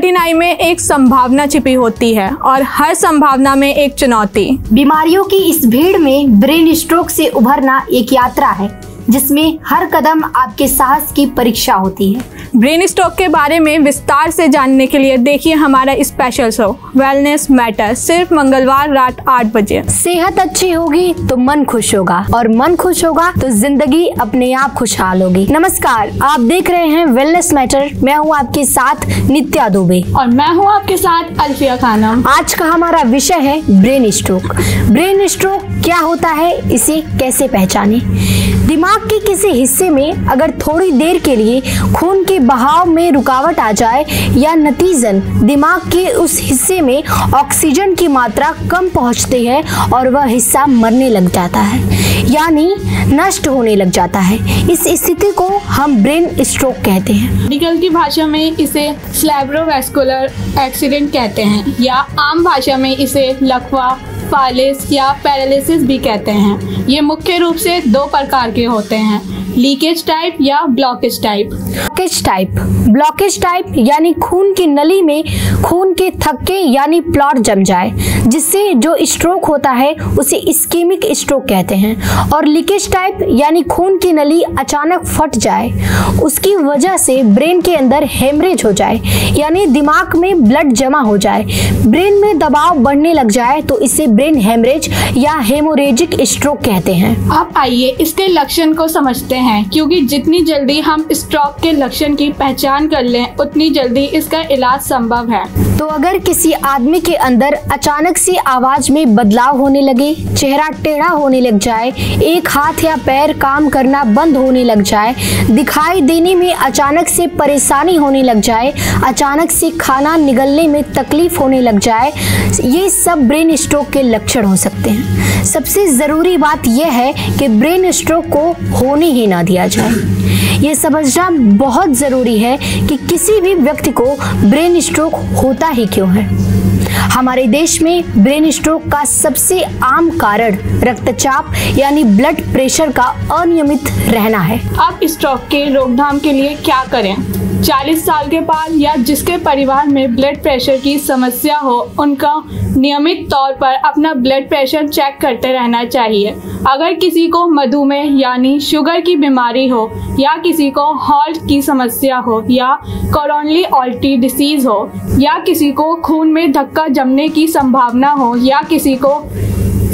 कठिनाई में एक संभावना छिपी होती है और हर संभावना में एक चुनौती। बीमारियों की इस भीड़ में ब्रेन स्ट्रोक से उभरना एक यात्रा है जिसमें हर कदम आपके साहस की परीक्षा होती है। ब्रेन स्ट्रोक के बारे में विस्तार से जानने के लिए देखिए हमारा स्पेशल शो वेलनेस मैटर, सिर्फ मंगलवार रात 8 बजे। सेहत अच्छी होगी तो मन खुश होगा और मन खुश होगा तो जिंदगी अपने आप खुशहाल होगी। नमस्कार, आप देख रहे हैं वेलनेस मैटर। मैं हूँ आपके साथ नित्या दुबे और मैं हूँ आपके साथ अल्फिया खानम। आज का हमारा विषय है ब्रेन स्ट्रोक। ब्रेन स्ट्रोक क्या होता है, इसे कैसे पहचाने? दिमाग के किसी हिस्से में अगर थोड़ी देर के लिए खून के बहाव में रुकावट आ जाए या नतीजन दिमाग के उस हिस्से में ऑक्सीजन की मात्रा कम पहुंचती है और वह हिस्सा मरने लग जाता है, यानी नष्ट होने लग जाता है। इस स्थिति को हम ब्रेन स्ट्रोक कहते हैं। मेडिकल की भाषा में इसे सेरेब्रोवैस्कुलर एक्सीडेंट कहते हैं या आम भाषा में इसे लकवा, फालिस या पैरालिसिस भी कहते हैं। ये मुख्य रूप से 2 प्रकार के होते हैं, लीकेज टाइप या ब्लॉकेज टाइप। ब्लॉकेज टाइप यानी खून की नली में खून के थक्के यानी प्लॉट जम जाए, जिससे जो स्ट्रोक होता है उसे इस्केमिक स्ट्रोक कहते हैं। और लीकेज टाइप यानी खून की नली अचानक फट जाए, उसकी वजह से ब्रेन के अंदर हेमरेज हो जाए, यानी दिमाग में ब्लड जमा हो जाए, ब्रेन में दबाव बढ़ने लग जाए, तो इसे ब्रेन हेमरेज या हेमोरेजिक स्ट्रोक कहते हैं। अब आइए इसके लक्षण को समझते हैं, क्योंकि जितनी जल्दी हम स्ट्रोक के लक्षण की पहचान कर लें उतनी जल्दी इसका इलाज संभव है। तो अगर किसी आदमी के अंदर अचानक से आवाज में बदलाव होने लगे, चेहरा टेढ़ा होने लग जाए, एक हाथ या पैर काम करना बंद होने लग जाए, दिखाई देने में अचानक से परेशानी होने लग जाए, अचानक से खाना निगलने में तकलीफ होने लग जाए, ये सब ब्रेन स्ट्रोक के लक्षण हो सकते हैं। सबसे जरूरी बात यह है कि ब्रेन स्ट्रोक को होने ही ना दिया जाए। ये समझना बहुत जरूरी है कि किसी भी व्यक्ति को ब्रेन स्ट्रोक होता ही क्यों है। हमारे देश में ब्रेन स्ट्रोक का सबसे आम कारण रक्तचाप यानी ब्लड प्रेशर का अनियमित रहना है। आप स्ट्रोक के रोकथाम के लिए क्या करें? 40 साल के बाद या जिसके परिवार में ब्लड प्रेशर की समस्या हो, उनका नियमित तौर पर अपना ब्लड प्रेशर चेक करते रहना चाहिए। अगर किसी को मधुमेह यानी शुगर की बीमारी हो, या किसी को हार्ट की समस्या हो, या कोरोनरी आर्टरी डिसीज हो, या किसी को खून में धक्का जमने की संभावना हो, या किसी को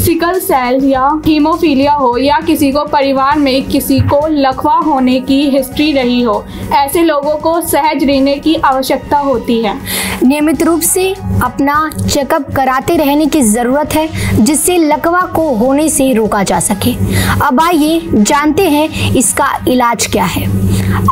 सिकल सेल या हीमोफीलिया हो, या किसी को परिवार में किसी को लकवा होने की हिस्ट्री रही हो, ऐसे लोगों को सहज रहने की आवश्यकता होती है। नियमित रूप से अपना चेकअप कराते रहने की जरूरत है, जिससे लकवा को होने से रोका जा सके। अब आइए जानते हैं इसका इलाज क्या है।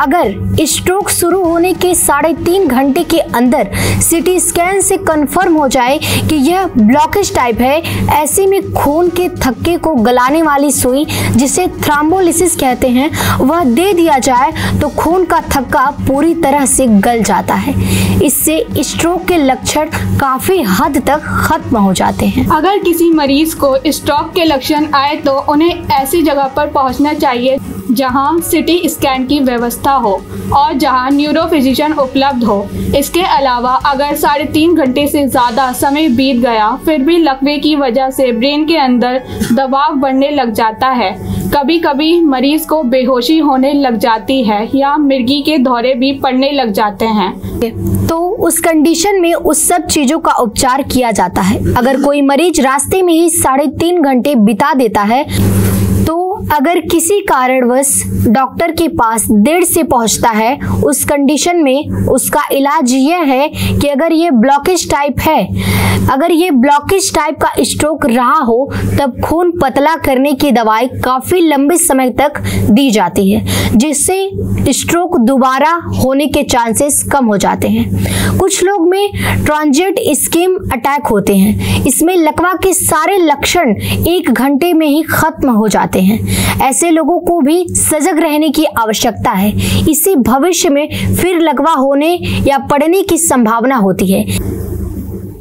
अगर स्ट्रोक शुरू होने के 3.5 घंटे के अंदर सीटी स्कैन से कंफर्म हो जाए कि यह ब्लॉकेज टाइप है, ऐसे में खून के थक्के को गलाने वाली सुई, जिसे थ्रोम्बोलिसिस कहते हैं, वह दे दिया जाए तो खून का थक्का पूरी तरह से गल जाता है। इससे स्ट्रोक के लक्षण काफी हद तक खत्म हो जाते हैं। अगर किसी मरीज को स्ट्रोक के लक्षण आए तो उन्हें ऐसी जगह पर पहुंचना चाहिए जहां सिटी स्कैन की व्यवस्था हो और जहां न्यूरो फिजिशियन उपलब्ध हो। इसके अलावा अगर 3.5 घंटे से ज़्यादा समय बीत गया फिर भी लकवे की वजह से ब्रेन के अंदर दबाव बढ़ने लग जाता है, कभी कभी मरीज को बेहोशी होने लग जाती है या मिर्गी के दौरे भी पड़ने लग जाते हैं, तो उस कंडीशन में उस सब चीजों का उपचार किया जाता है। अगर कोई मरीज रास्ते में ही 3.5 घंटे बिता देता है, तो अगर किसी कारणवश डॉक्टर के पास देर से पहुंचता है, उस कंडीशन में उसका इलाज यह है कि अगर ये ब्लॉकेज टाइप है, अगर ये ब्लॉकेज टाइप का स्ट्रोक रहा हो, तब खून पतला करने की दवाई काफी लंबे समय तक दी जाती है, जिससे स्ट्रोक दोबारा होने के चांसेस कम हो जाते हैं। कुछ लोग में ट्रांजिएंट इस्केम अटैक होते हैं। इसमें लकवा के सारे लक्षण 1 घंटे में ही खत्म हो जाते हैं। ऐसे लोगों को भी सजग रहने की आवश्यकता है, इससे भविष्य में फिर लकवा होने या पड़ने की संभावना होती है।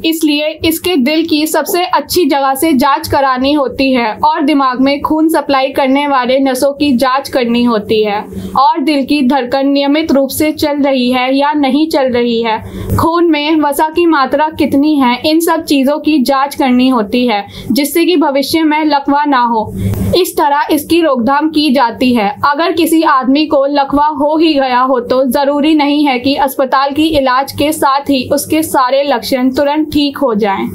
इसलिए इसके दिल की सबसे अच्छी जगह से जांच करानी होती है और दिमाग में खून सप्लाई करने वाले नसों की जांच करनी होती है और दिल की धड़कन नियमित रूप से चल रही है या नहीं चल रही है, खून में वसा की मात्रा कितनी है, इन सब चीजों की जांच करनी होती है जिससे कि भविष्य में लकवा ना हो। इस तरह इसकी रोकथाम की जाती है। अगर किसी आदमी को लकवा हो ही गया हो तो जरूरी नहीं है कि अस्पताल की इलाज के साथ ही उसके सारे लक्षण तुरंत ठीक हो जाएं।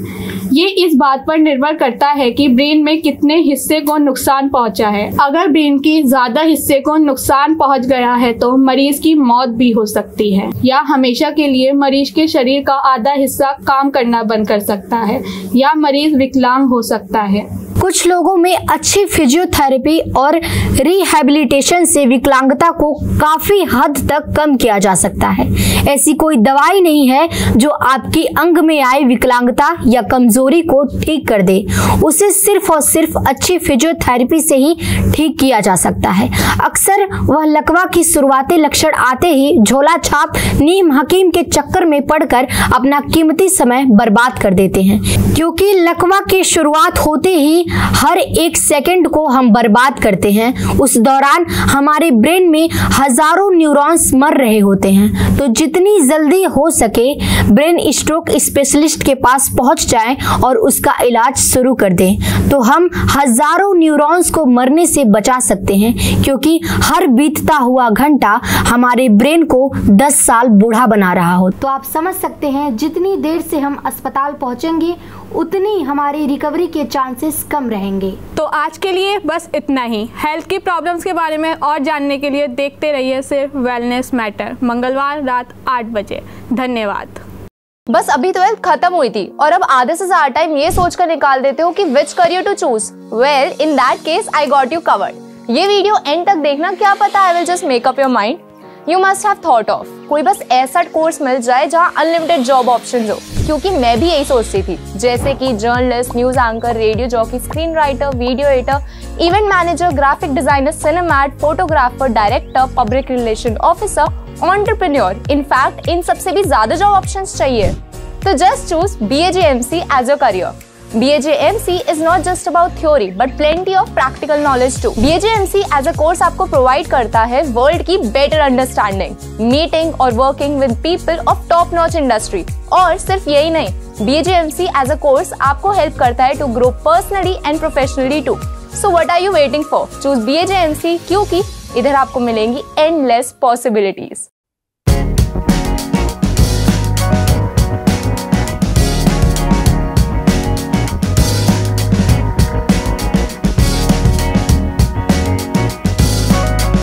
ये इस बात पर निर्भर करता है कि ब्रेन में कितने हिस्से को नुकसान पहुंचा है। अगर ब्रेन की ज्यादा हिस्से को नुकसान पहुंच गया है तो मरीज की मौत भी हो सकती है या हमेशा के लिए मरीज के शरीर का आधा हिस्सा काम करना बंद कर सकता है या मरीज विकलांग हो सकता है। कुछ लोगों में अच्छी फिजियोथेरेपी और रिहैबिलिटेशन से विकलांगता को काफी हद तक कम किया जा सकता है। ऐसी कोई दवाई नहीं है जो आपकी अंग में आए विकलांगता या कमजोरी को ठीक कर दे, उसे सिर्फ और सिर्फ अच्छी फिजियोथेरेपी से ही ठीक किया जा सकता है। अक्सर वह लकवा की शुरुआती लक्षण आते ही झोला छाप नीम हकीम के चक्कर में पड़कर अपना कीमती समय बर्बाद कर देते हैं, क्योंकि लकवा की शुरुआत होते ही हर एक सेकंड को हम बर्बाद करते हैं। उस दौरान हमारे ब्रेन में हजारों न्यूरॉन्स मर रहे होते हैं। तो जितनी जल्दी हो सके ब्रेन स्ट्रोक स्पेशलिस्ट के पास पहुंच जाएं और उसका इलाज शुरू कर दें तो हम हजारों न्यूरॉन्स को मरने से बचा सकते हैं, क्योंकि हर बीतता हुआ घंटा हमारे ब्रेन को 10 साल बूढ़ा बना रहा हो। तो आप समझ सकते हैं जितनी देर से हम अस्पताल पहुंचेंगे उतनी हमारी रिकवरी के चांसेस कम रहेंगे। तो आज के लिए बस इतना ही। हेल्थ की प्रॉब्लम्स के बारे में और जानने के लिए देखते रहिए सिर्फ वेलनेस मैटर, मंगलवार रात 8 बजे। धन्यवाद। बस अभी 12th खत्म हुई थी और अब आधे से ज्यादा टाइम ये सोचकर निकाल देते हो कि which career to choose. Well in that case I got you covered. ये वीडियो एंड तक देखना, क्या पता I will just make up your mind. You must have thought of कोई बस ऐसा कोर्स मिल जाए जहाँ अनलिमिटेड जॉब ऑप्शन हो, क्योंकि मैं भी यही सोचती थी, जैसे कि journalist, news anchor, radio jockey, screen writer, video editor, event manager, graphic designer, सिनेमैट, photographer, director, public relation officer, entrepreneur. In fact इन सबसे भी ज्यादा जॉब ऑप्शंस चाहिए। तो just choose BAJMC as your career. BAJMC is not just about theory but plenty of practical knowledge too. BAJMC as a course आपको provide करता है world की बेटर अंडरस्टैंडिंग, मीटिंग और working with people of top notch industry. और सिर्फ यही नहीं, BAJMC as a course आपको हेल्प करता है to grow personally and professionally too. So what are you waiting for? Choose BAJMC, क्योंकि इधर आपको मिलेंगी एंडलेस पॉसिबिलिटीज।